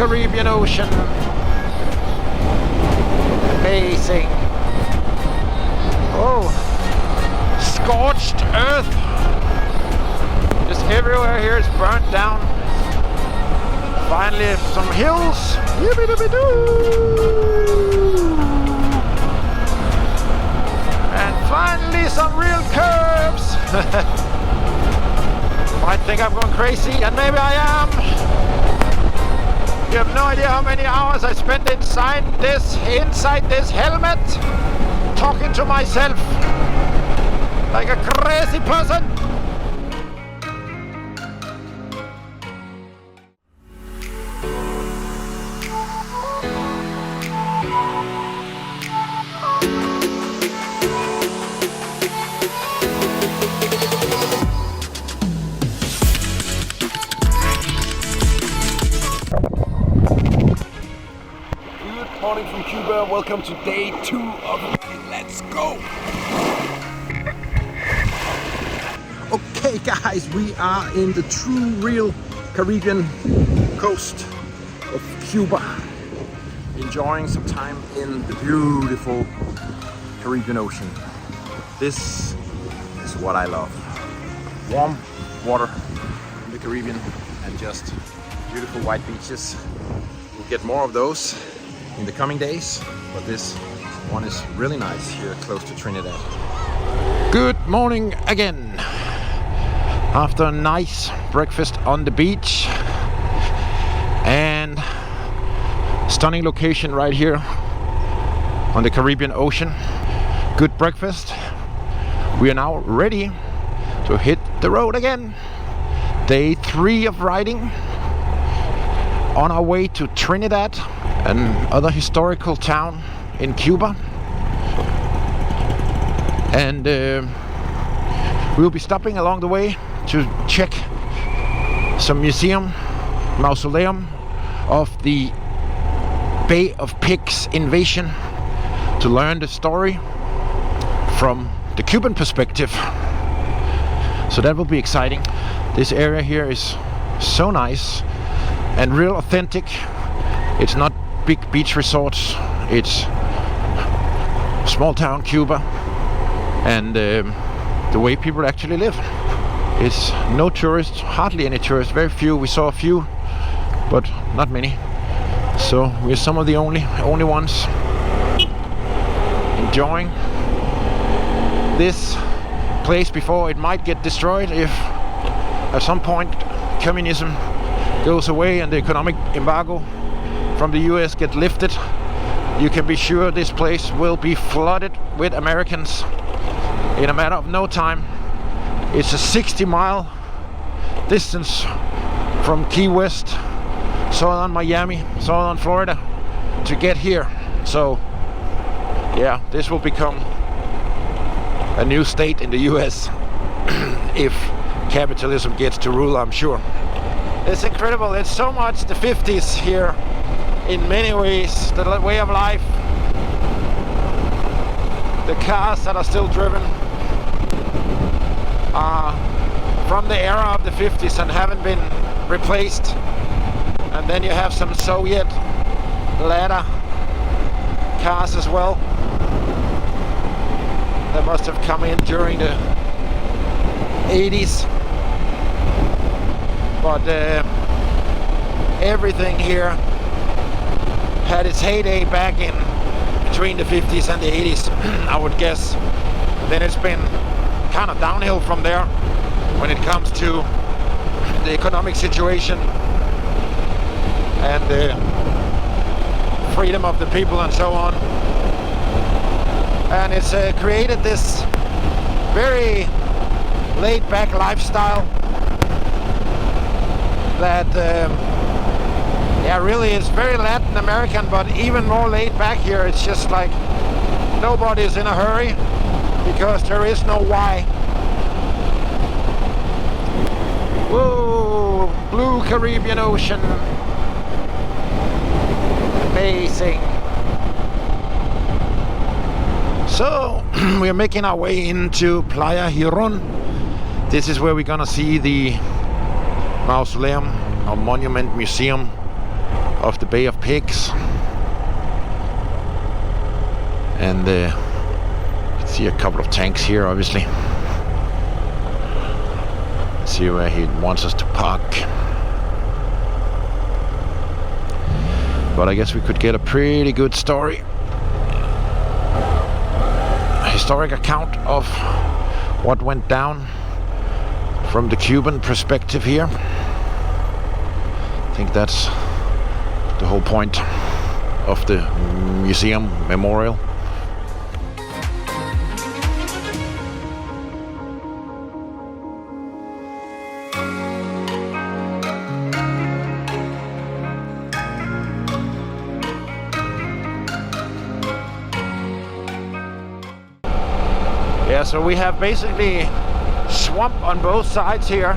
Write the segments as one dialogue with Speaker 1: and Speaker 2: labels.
Speaker 1: Caribbean Ocean. Amazing. Oh, scorched earth. Just everywhere here is burnt down. Finally some hills. And finally some real curves. Might think I'm going crazy, and maybe I am. You have no idea how many hours I spent inside this helmet, talking to myself like a crazy person.
Speaker 2: Morning from Cuba. Welcome to day 2 of Let's Go.
Speaker 1: Okay guys, we are in the true real Caribbean coast of Cuba, enjoying some time in the beautiful Caribbean Ocean. This is what I love. Warm water in the Caribbean and just beautiful white beaches. We'll get more of those in the coming days, but this one is really nice here close to Trinidad. Good morning again. After a nice breakfast on the beach and stunning location right here on the Caribbean Ocean. Good breakfast. We are now ready to hit the road again. Day 3 of riding on our way to Trinidad, another historical town in Cuba, and we'll be stopping along the way to check some mausoleum of the Bay of Pigs invasion, to learn the story from the Cuban perspective. So that will be exciting. This area here is so nice and real authentic. It's not big beach resorts, it's small town Cuba, and the way people actually live. It's no tourists, hardly any tourists, very few. We saw a few, but not many. So we're some of the only ones enjoying this place before it might get destroyed if at some point communism goes away and the economic embargo from the US get lifted. You can be sure this place will be flooded with Americans in a matter of no time. It's a 60-mile distance from Key West, southern Miami, southern Florida, to get here. So yeah, this will become a new state in the US if capitalism gets to rule, I'm sure. It's incredible. It's so much the 50s here. In many ways, the way of life, the cars that are still driven are from the era of the 50s and haven't been replaced. And then you have some Soviet ladder cars as well that must have come in during the 80s. But everything here had its heyday back in between the 50s and the 80s, I would guess. Then it's been kind of downhill from there when it comes to the economic situation and the freedom of the people and so on. And it's created this very laid-back lifestyle that yeah, really is very Latin American, but even more laid back here. It's just like nobody's in a hurry because there is no why. Whoa, blue Caribbean Ocean. Amazing. So we are making our way into Playa Larga. This is where we're gonna see the mausoleum or monument museum of the Bay of Pigs. And you can see a couple of tanks here, obviously. See where he wants us to park. But I guess we could get a pretty good story. A historic account of what went down from the Cuban perspective here. I think that's the whole point of the museum memorial. Yeah, so we have basically swamp on both sides here.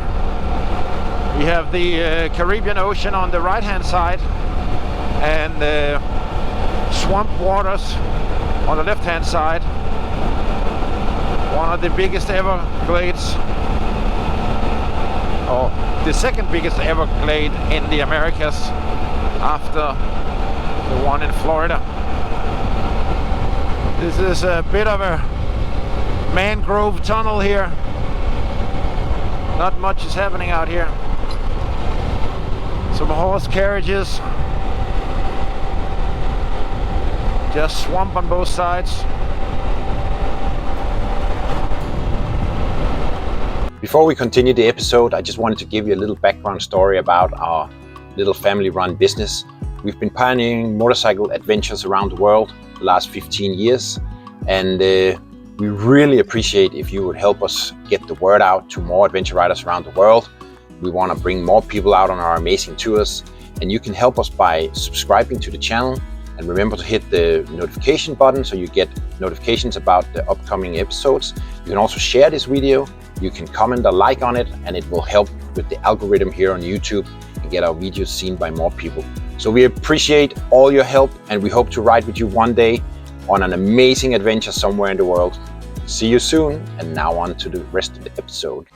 Speaker 1: We have the Caribbean Ocean on the right hand side and swamp waters on the left hand side. One of the biggest Everglades, or the second biggest Everglade in the Americas after the one in Florida. This is a bit of a mangrove tunnel here. Not much is happening out here. Some horse carriages. Just swamp on both sides.
Speaker 3: Before we continue the episode, I just wanted to give you a little background story about our little family-run business. We've been pioneering motorcycle adventures around the world the last 15 years, and we really appreciate if you would help us get the word out to more adventure riders around the world. We want to bring more people out on our amazing tours, and you can help us by subscribing to the channel, and remember to hit the notification button so you get notifications about the upcoming episodes. You can also share this video, you can comment or like on it, and it will help with the algorithm here on YouTube and get our videos seen by more people. So we appreciate all your help, and we hope to ride with you one day on an amazing adventure somewhere in the world. See you soon, and now on to the rest of the episode.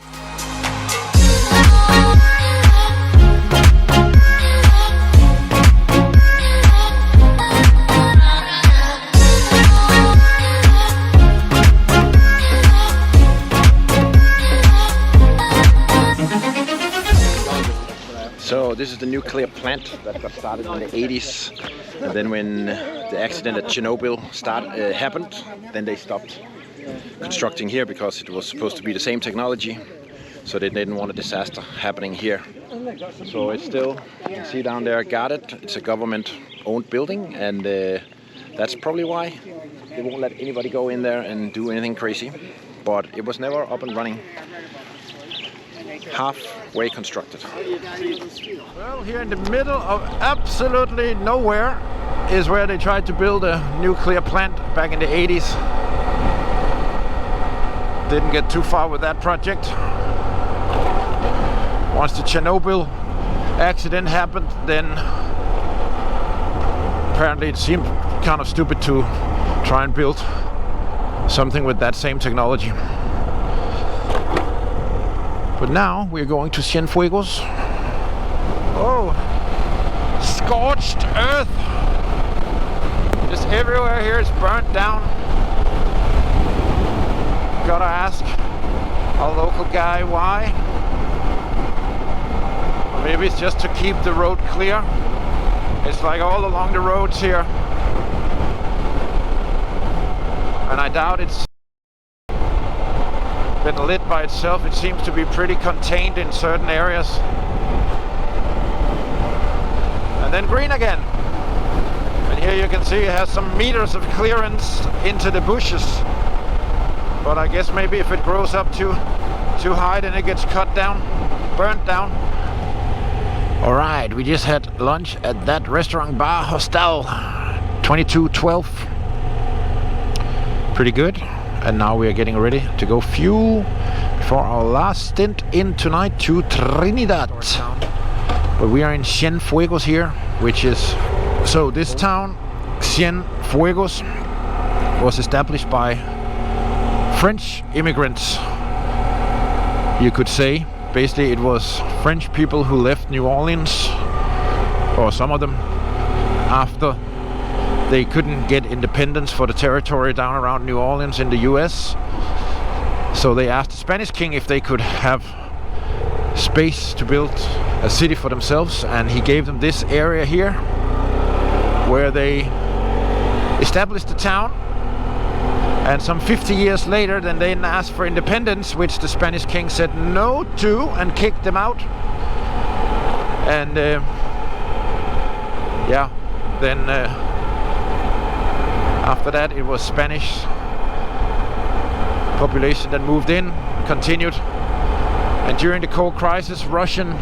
Speaker 1: So this is the nuclear plant that got started in the 80s, and then when the accident at Chernobyl happened, then they stopped constructing here because it was supposed to be the same technology, so they didn't want a disaster happening here. So it's still, you can see down there, guarded. It's a government-owned building, and that's probably why they won't let anybody go in there and do anything crazy. But it was never up and running. Halfway constructed. Well, here in the middle of absolutely nowhere is where they tried to build a nuclear plant back in the 80s. Didn't get too far with that project. Once the Chernobyl accident happened, then apparently it seemed kind of stupid to try and build something with that same technology. But now we're going to Cienfuegos. Oh, scorched earth. Just everywhere here is burnt down. Gotta ask our local guy why. Or maybe it's just to keep the road clear. It's like all along the roads here. And I doubt it's been lit by itself. It seems to be pretty contained in certain areas. And then green again. And here you can see it has some meters of clearance into the bushes. But I guess maybe if it grows up too high, then it gets cut down, burnt down. Alright, we just had lunch at that restaurant bar hostel 2212. Pretty good. And now we are getting ready to go fuel for our last stint in tonight to Trinidad. But we are in Cienfuegos here, which is... So this town, Cienfuegos, was established by French immigrants, you could say. Basically it was French people who left New Orleans or some of them, after they couldn't get independence for the territory down around New Orleans in the US. So they asked the Spanish king if they could have space to build a city for themselves, and he gave them this area here where they established the town. And some 50 years later, then they asked for independence, which the Spanish king said no to and kicked them out. And yeah, then after that it was Spanish population that moved in, continued. And during the Cold Crisis, Russian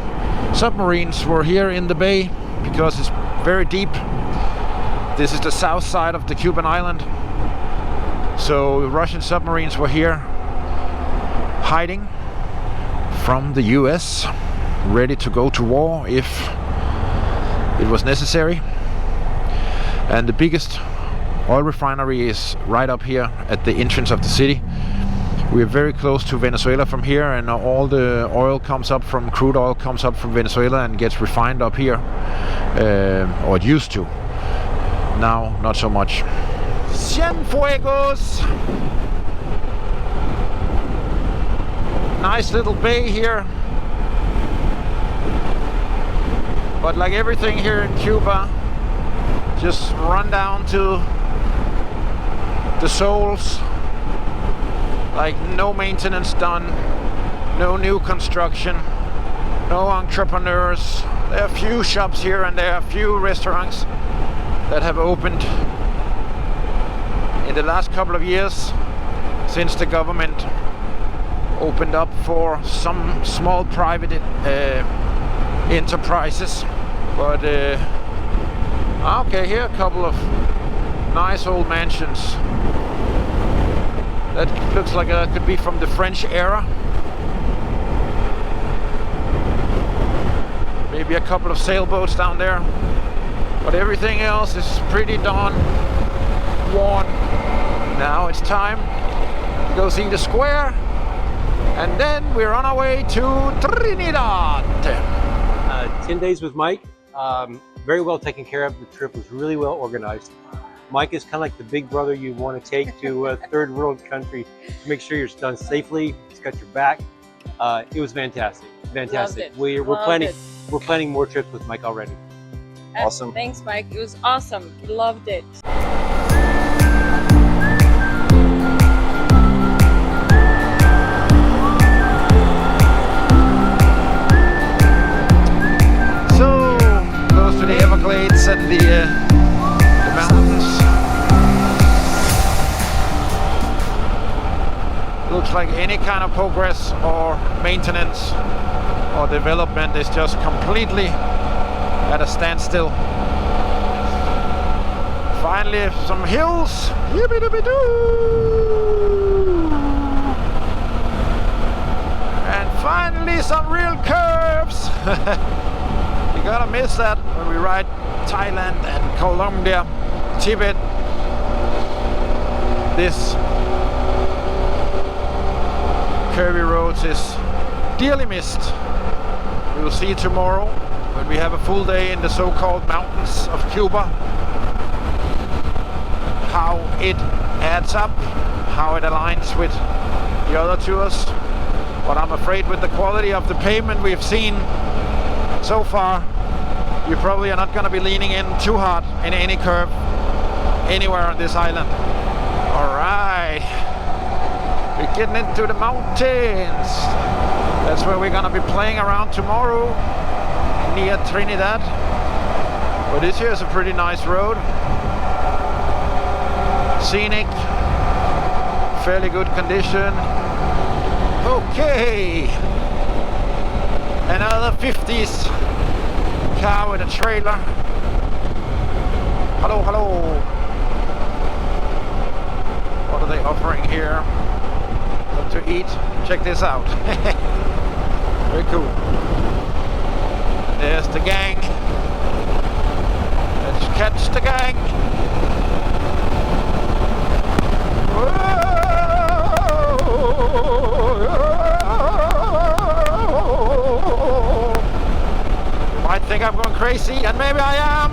Speaker 1: submarines were here in the bay because it's very deep. This is the south side of the Cuban island. So Russian submarines were here hiding from the US, ready to go to war if it was necessary. And the biggest oil refinery is right up here at the entrance of the city. We are very close to Venezuela from here, and all the oil comes up from, crude oil comes up from Venezuela and gets refined up here, or it used to. Now, not so much. Cienfuegos! Nice little bay here. But like everything here in Cuba, just run down to the souls. Like no maintenance done, no new construction, no entrepreneurs. There are a few shops here and there are a few restaurants that have opened in the last couple of years since the government opened up for some small private enterprises. But okay, here are a couple of nice old mansions. That looks like it could be from the French era. Maybe a couple of sailboats down there. But everything else is pretty darn worn. Now it's time to go see the square. And then we're on our way to Trinidad.
Speaker 4: 10 days with Mike. Very well taken care of. The trip was really well organized. Mike is kind of like the big brother you want to take to a third world country to make sure you're done safely. He's got your back. It was fantastic. Fantastic. We're planning more trips with Mike already.
Speaker 3: Awesome.
Speaker 5: Thanks, Mike. It was awesome. Loved it.
Speaker 1: So close to the Everglades and the mountains. Looks like any kind of progress or maintenance or development is just completely at a standstill. Finally, some hills. Yippee-doo-doo! And finally, some real curves. You gotta miss that when we ride Thailand and Colombia, Tibet. This curvy roads is dearly missed. We will see tomorrow when we have a full day in the so-called mountains of Cuba, how it adds up, how it aligns with the other tours. But I'm afraid with the quality of the pavement we've seen so far, you probably are not going to be leaning in too hard in any curve anywhere on this island. Alright, we're getting into the mountains. That's where we're going to be playing around tomorrow, near Trinidad. But this here is a pretty nice road. Scenic, fairly good condition. Okay, another 50s car with a trailer. Hello, hello. What are they offering here? What to eat? Check this out. Very cool. There's the gang. Let's catch the gang. might think I'm going crazy, and maybe I am.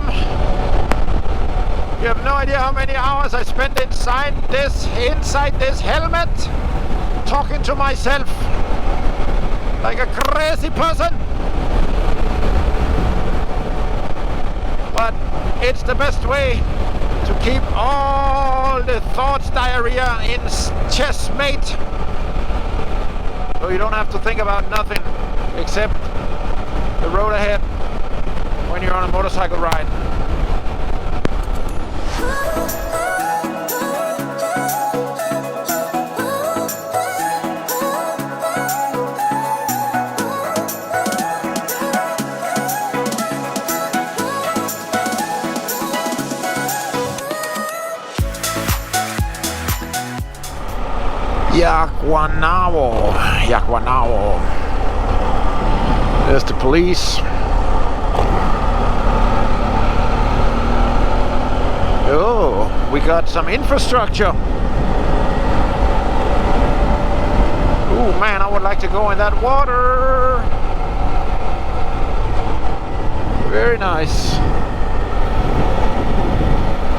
Speaker 1: You have no idea how many hours I spent inside this helmet, talking to myself like a crazy person. But it's the best way to keep all the thoughts diarrhea in chestmate. So you don't have to think about nothing except the road ahead when you're on a motorcycle ride. Yaguanao. There's the police. Oh, we got some infrastructure. Oh man, I would like to go in that water. Very nice.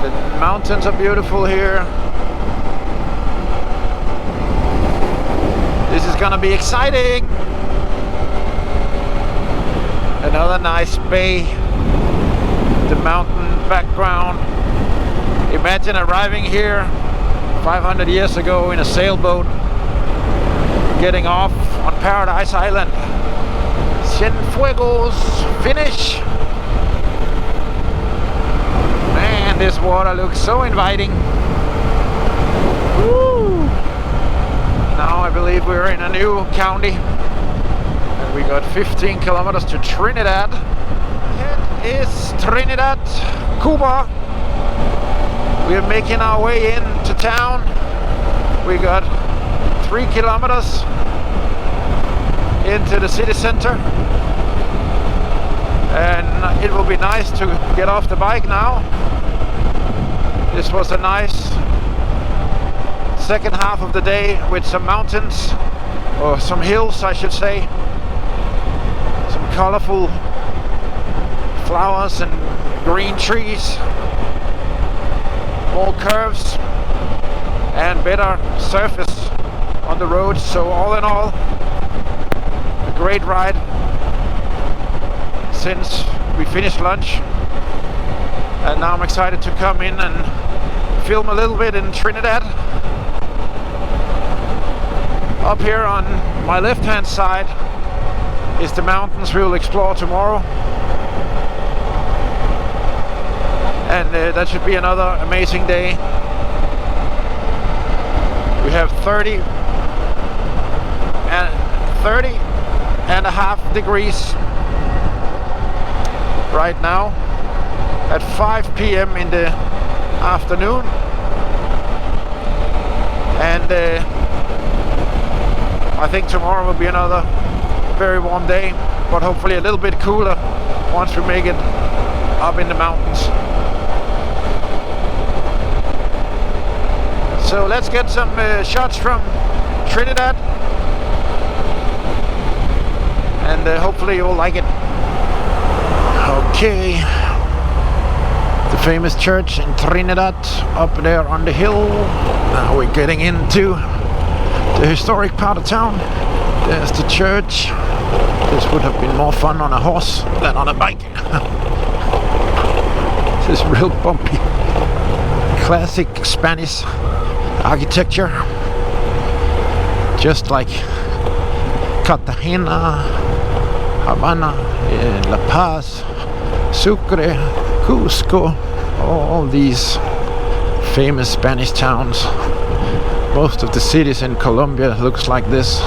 Speaker 1: The mountains are beautiful here. This is gonna be exciting. Another nice bay. The mountain background. Imagine arriving here 500 years ago in a sailboat, getting off on Paradise Island. Cienfuegos finish. Man, this water looks so inviting. Woo! Now I believe we're in a new county, and we got 15 kilometers to Trinidad. It is Trinidad, CUBA. We are making our way into town. We got 3 kilometers into the city center, and it will be nice to get off the bike now. This was a nice second half of the day with some mountains, or some hills I should say, some colorful flowers and green trees, more curves and better surface on the roads. So all in all, a great ride since we finished lunch, and now I'm excited to come in and film a little bit in Trinidad. Up here on my left hand side is the mountains we will explore tomorrow, and that should be another amazing day. We have 30 and a half degrees right now at 5 p.m. in the afternoon, and I think tomorrow will be another very warm day, but hopefully a little bit cooler once we make it up in the mountains. So let's get some shots from Trinidad, and hopefully you'll like it. Okay, the famous church in Trinidad up there on the hill. Now we're getting into the historic part of town. There's the church. This would have been more fun on a horse than on a bike. This is real bumpy. Classic Spanish architecture. Just like Cartagena, Havana, La Paz, Sucre, Cusco, all these famous Spanish towns. Most of the cities in Colombia looks like this.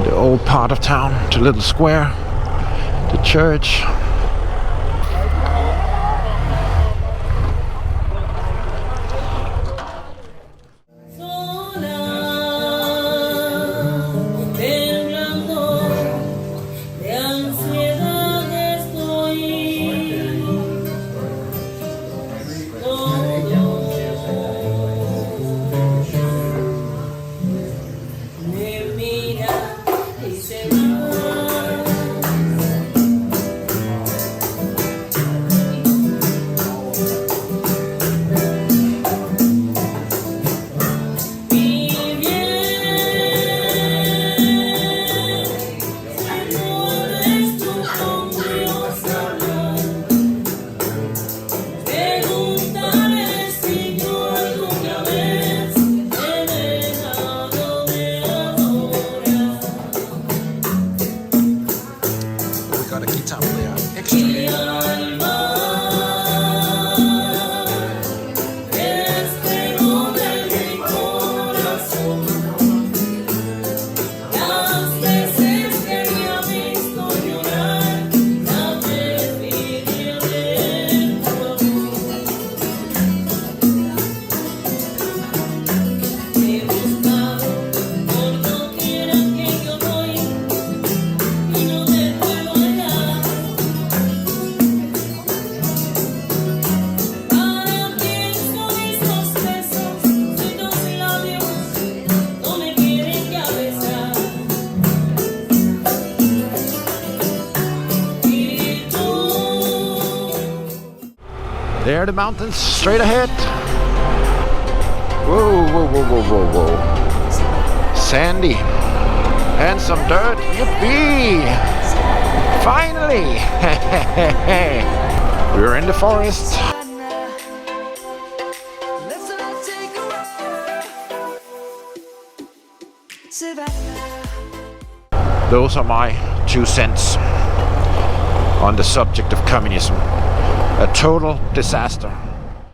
Speaker 1: The old part of town, the little square, the church. There are the mountains straight ahead. Whoa, whoa, whoa, whoa, whoa, whoa. Sandy. And some dirt. Yippee! Finally! We're in the forest. Those are my 2 cents on the subject of communism. A total disaster.